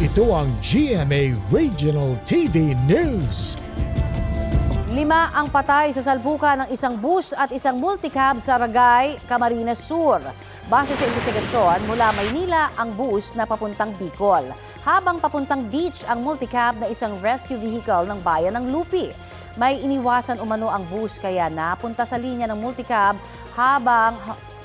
Ito ang GMA Regional TV News. 5 ang patay sa salpukan ng isang bus at isang multicab sa Ragay, Camarines Sur. Base sa investigasyon, mula Maynila ang bus na papuntang Bicol, habang papuntang beach ang multicab na isang rescue vehicle ng bayan ng Lupi. May iniwasan umano ang bus kaya napunta sa linya ng multicab habang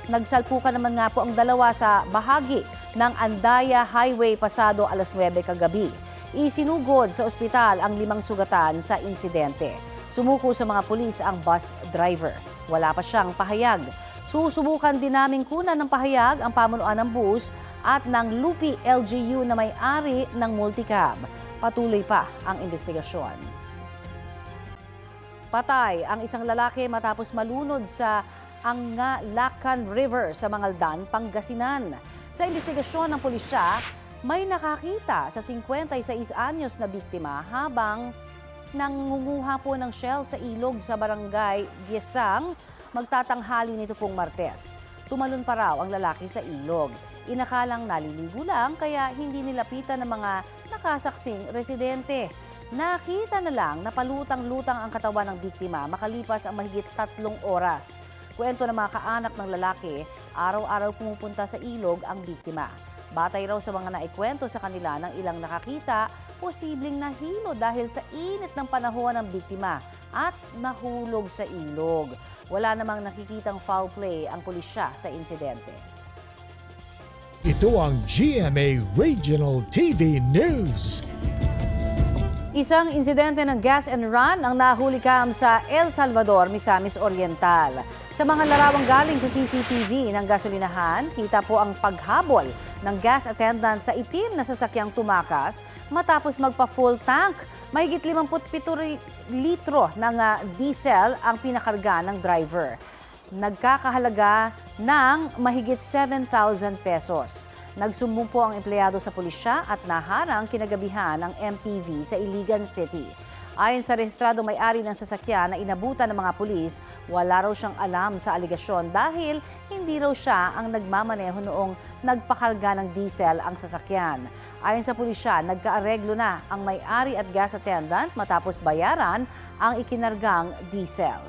nagsalpukan naman nga po ang dalawa sa bahagi ng Andaya Highway pasado alas 9 kagabi. Isinugod sa ospital ang 5 sugatan sa insidente. Sumuko sa mga pulis ang bus driver. Wala pa siyang pahayag. Susubukan din naming kunan ng pahayag ang pamunuan ng bus at ng Lupi LGU na may-ari ng multicab. Patuloy pa ang investigasyon. Patay ang isang lalaki matapos malunod sa Lacan River sa Mangaldan, Pangasinan. Sa investigasyon ng pulisya, may nakakita sa 56 anyos na biktima habang nangunguha po ng shell sa ilog sa barangay Giesang, magtatanghali nito pong Martes. Tumalon pa raw ang lalaki sa ilog. Inakalang naliligo lang kaya hindi nilapitan ng mga nakasaksing residente. Nakita na lang na palutang-lutang ang katawan ng biktima makalipas ang mahigit 3 oras. Kwento ng mga kaanak ng lalaki, araw-araw pumupunta sa ilog ang biktima. Batay raw sa mga naikwento sa kanila ng ilang nakakita, posibleng nahilo dahil sa init ng panahon ng biktima at nahulog sa ilog. Wala namang nakikitang foul play ang pulisya sa insidente. Ito ang GMA Regional TV News. Isang insidente ng gas and run ang nahulikam sa El Salvador, Misamis Oriental. Sa mga larawang galing sa CCTV ng gasolinahan, kita po ang paghabol ng gas attendant sa itim na sasakyang tumakas matapos magpa-full tank. Mahigit 57 litro ng diesel ang pinakarga ng driver. Nagkakahalaga ng mahigit 7,000 pesos. Nagsumbong po ang empleyado sa pulisya at naharang kinagabihan ng MPV sa Iligan City. Ayon sa rehistradong may-ari ng sasakyan na inabutan ng mga pulis, wala raw siyang alam sa aligasyon dahil hindi raw siya ang nagmamaneho noong nagpakarga ng diesel ang sasakyan. Ayon sa pulisya, nagkaareglo na ang may-ari at gas attendant matapos bayaran ang ikinargang diesel.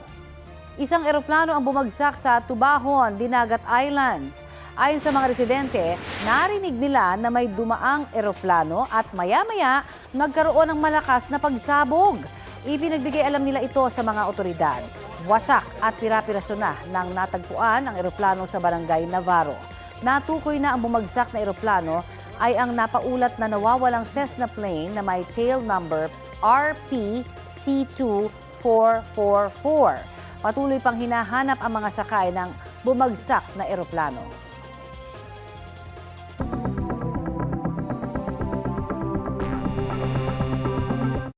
Isang eroplano ang bumagsak sa Tubahon, Dinagat Islands. Ayon sa mga residente, narinig nila na may dumaang eroplano at maya-maya nagkaroon ng malakas na pagsabog. Ibinagbigay alam nila ito sa mga otoridad. Wasak at pira-piraso na nang natagpuan ang eroplano sa barangay Navarro. Natukoy na ang bumagsak na eroplano ay ang napaulat na nawawalang Cessna plane na may tail number RPC-2444. Patuloy pang hinahanap ang mga sakay ng bumagsak na eroplano.